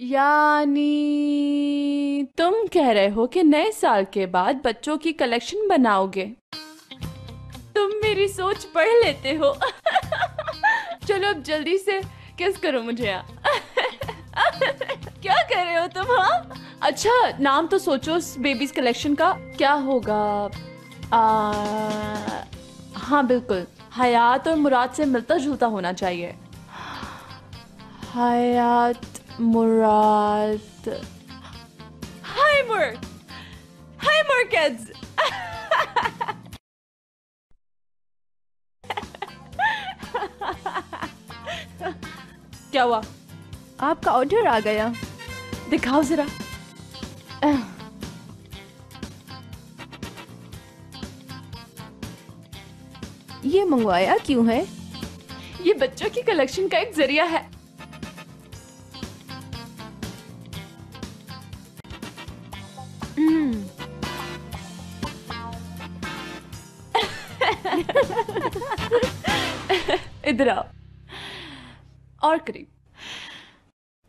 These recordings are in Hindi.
यानी तुम कह रहे हो कि नए साल के बाद बच्चों की कलेक्शन बनाओगे। तुम मेरी सोच पढ़ लेते हो। चलो अब जल्दी से किस करो मुझे यहाँ। क्या कर रहे हो तुम? हाँ अच्छा, नाम तो सोचो उस बेबीज कलेक्शन का क्या होगा। हाँ बिल्कुल, हयात और मुराद से मिलता जुलता होना चाहिए। हयात मुराद। हाय मुर्द, हाय मुर्किड्स। क्या हुआ? आपका ऑर्डर आ गया। दिखाओ जरा। ये मंगवाया क्यों है? ये बच्चों की कलेक्शन का एक जरिया है। इधर आओ और करीब।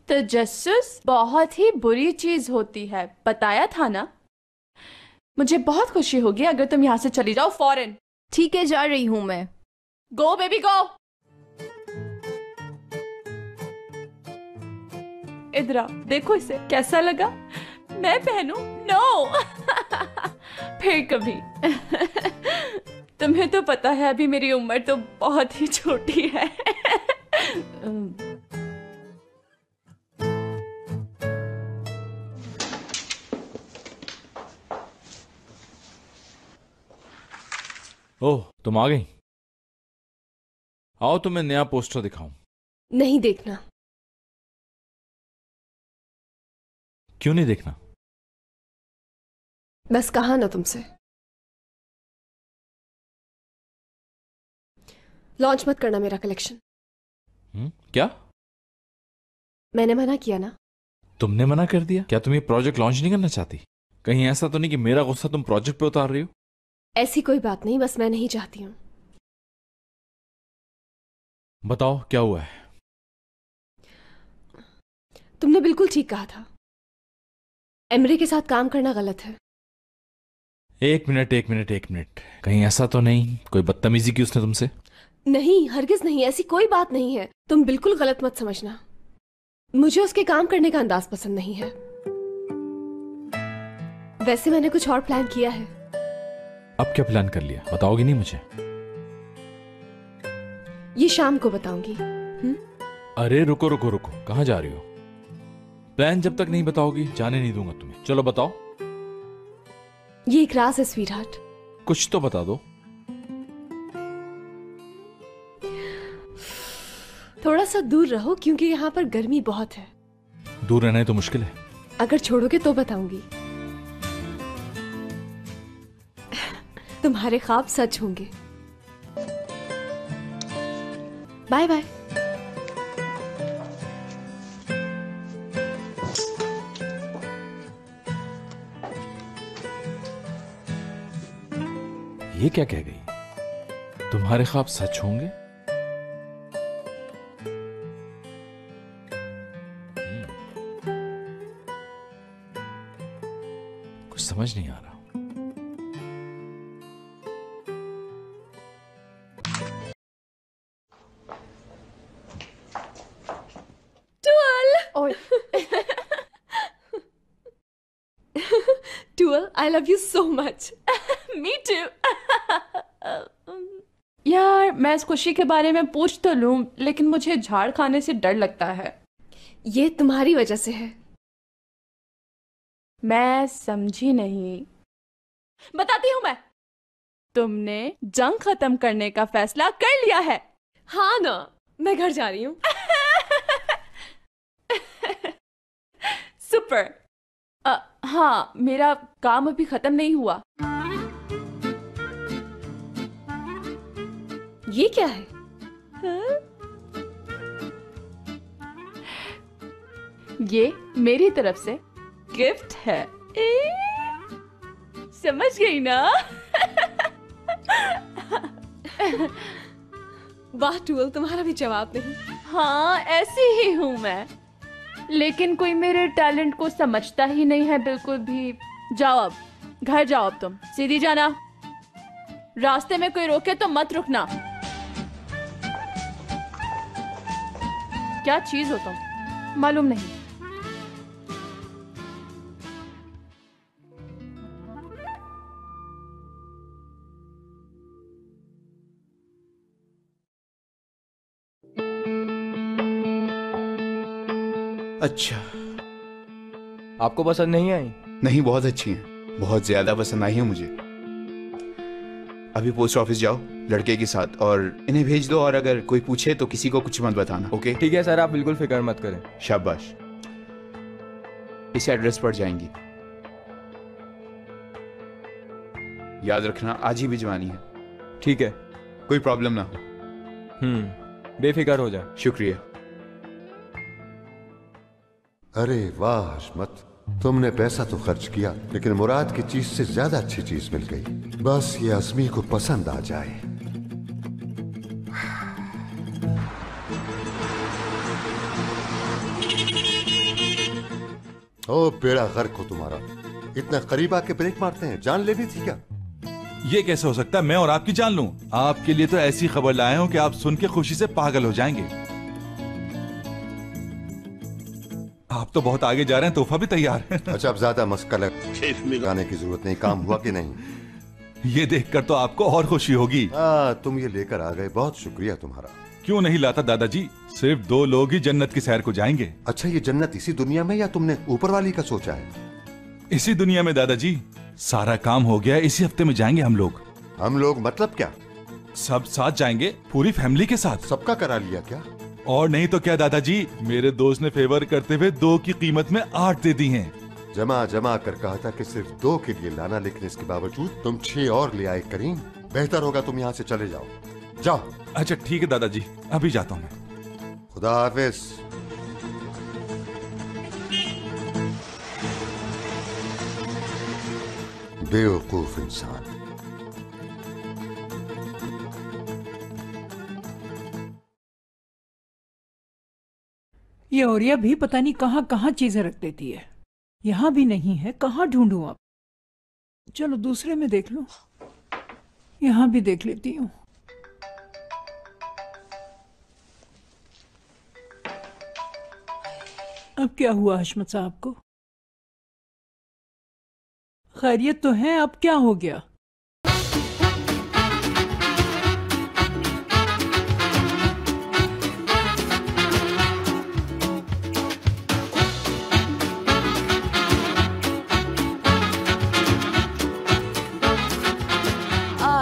तजस्सुस बहुत ही बुरी चीज होती है, बताया था ना। मुझे बहुत खुशी होगी अगर तुम यहाँ से चली जाओ फौरन। ठीक है, जा रही हूँ मैं। गो बेबी गो। इधर आओ, देखो इसे कैसा लगा। मैं पहनूं? नो। फिर कभी। तुम्हें तो पता है अभी मेरी उम्र तो बहुत ही छोटी है। ओह, तुम आ गई। आओ तुम्हें नया पोस्टर दिखाऊं। नहीं देखना। क्यों नहीं देखना? बस कहा ना तुमसे, लॉन्च मत करना मेरा कलेक्शन। क्या? मैंने मना किया ना। तुमने मना कर दिया? क्या तुम ये प्रोजेक्ट लॉन्च नहीं करना चाहती? कहीं ऐसा तो नहीं कि मेरा गुस्सा तुम प्रोजेक्ट पे उतार रही हो? ऐसी कोई बात नहीं, बस मैं नहीं चाहती हूं। बताओ क्या हुआ है? तुमने बिल्कुल ठीक कहा था, एमरे के साथ काम करना गलत है। एक मिनट एक मिनट एक मिनट, कहीं ऐसा तो नहीं कोई बदतमीजी की उसने तुमसे? नहीं, हरगिज नहीं, ऐसी कोई बात नहीं है। तुम बिल्कुल गलत मत समझना। मुझे उसके काम करने का अंदाज पसंद नहीं है। वैसे मैंने कुछ और प्लान किया है। अब क्या प्लान कर लिया, बताओगी नहीं मुझे? ये शाम को बताऊंगी। अरे रुको रुको रुको, कहां जा रही हो? प्लान जब तक नहीं बताओगी जाने नहीं दूंगा तुम्हें। चलो बताओ। ये एक राज है स्वीटहार्ट। कुछ तो बता दो। थोड़ा सा दूर रहो क्योंकि यहाँ पर गर्मी बहुत है। दूर रहना ही तो मुश्किल है। अगर छोड़ोगे तो बताऊंगी। तुम्हारे ख्वाब सच होंगे। Bye bye. ये क्या कह गई? तुम्हारे ख्वाब सच होंगे? कुछ समझ नहीं आ रहा। Dual, I love you so much. Me too. यार मैं इस खुशी के बारे में पूछ तो लूं, लेकिन मुझे झाड़ खाने से डर लगता है। ये तुम्हारी वजह से है। मैं समझी नहीं। बताती हूं मैं। तुमने जंग खत्म करने का फैसला कर लिया है। हाँ ना, मैं घर जा रही हूँ। सुपर। हाँ, मेरा काम अभी खत्म नहीं हुआ। ये क्या है? ये मेरी तरफ से गिफ्ट है। समझ गई ना? वाह टूल, तुम्हारा भी जवाब नहीं। हाँ, ऐसी ही हूं मैं। लेकिन कोई मेरे टैलेंट को समझता ही नहीं है बिल्कुल भी। जाओ अब, घर जाओ अब, तुम सीधी जाना। रास्ते में कोई रोके तो मत रुकना। क्या चीज हो तुम, मालूम नहीं। अच्छा, आपको पसंद नहीं आई? नहीं, बहुत अच्छी हैं, बहुत ज्यादा पसंद आई है मुझे। अभी पोस्ट ऑफिस जाओ लड़के के साथ और इन्हें भेज दो, और अगर कोई पूछे तो किसी को कुछ मत बताना, ओके? ठीक है सर, आप बिल्कुल फिक्र मत करें। शाबाश। इस एड्रेस पर जाएंगी, याद रखना आज ही भिजवानी है। ठीक है, कोई प्रॉब्लम ना हो। बेफिक्र हो जाए। शुक्रिया। अरे वाह हशमत, तुमने पैसा तो खर्च किया लेकिन मुराद की चीज से ज्यादा अच्छी चीज मिल गई। बस ये अज़मी को पसंद आ जाए। ओ बेड़ा गर्क हो तुम्हारा, इतना करीब आके ब्रेक मारते हैं, जान लेनी थी क्या? ये कैसे हो सकता है मैं और आपकी जान लूं? आपके लिए तो ऐसी खबर लाया हूं कि आप सुन के खुशी से पागल हो जाएंगे। आप तो बहुत आगे जा रहे हैं, तोहफा भी तैयार है। अच्छा, अब ज्यादा मस्का लगाने की जरूरत नहीं, काम हुआ कि नहीं? ये देखकर तो आपको और खुशी होगी। तुम ये लेकर आ गए, बहुत शुक्रिया तुम्हारा। क्यों नहीं लाता दादाजी, सिर्फ 2 लोग ही जन्नत की सैर को जाएंगे। अच्छा, ये जन्नत इसी दुनिया में या तुमने ऊपर वाली का सोचा है? इसी दुनिया में दादाजी, सारा काम हो गया, इसी हफ्ते में जाएंगे हम लोग। हम लोग मतलब क्या? सब साथ जाएंगे, पूरी फैमिली के साथ। सबका करा लिया क्या? और नहीं तो क्या दादाजी, मेरे दोस्त ने फेवर करते हुए 2 की कीमत में 8 दे दी हैं। जमा जमा कर कहा था कि सिर्फ 2 के लिए लाना, लेकिन इसके बावजूद तुम 6 और ले आए। करीम, बेहतर होगा तुम यहाँ से चले जाओ। जाओ। अच्छा ठीक है दादाजी, अभी जाता हूँ मैं। खुदा हाफिज। बेवकूफ इंसान। ये औरिया भी पता नहीं कहाँ कहाँ चीजें रख देती है। यहाँ भी नहीं है, कहाँ ढूंढूं अब? चलो दूसरे में देख लो, यहाँ भी देख लेती हूँ। अब क्या हुआ हशमत साहब को? खैरियत तो है, अब क्या हो गया?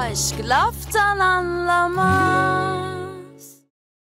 Aşk laftan anlamaz.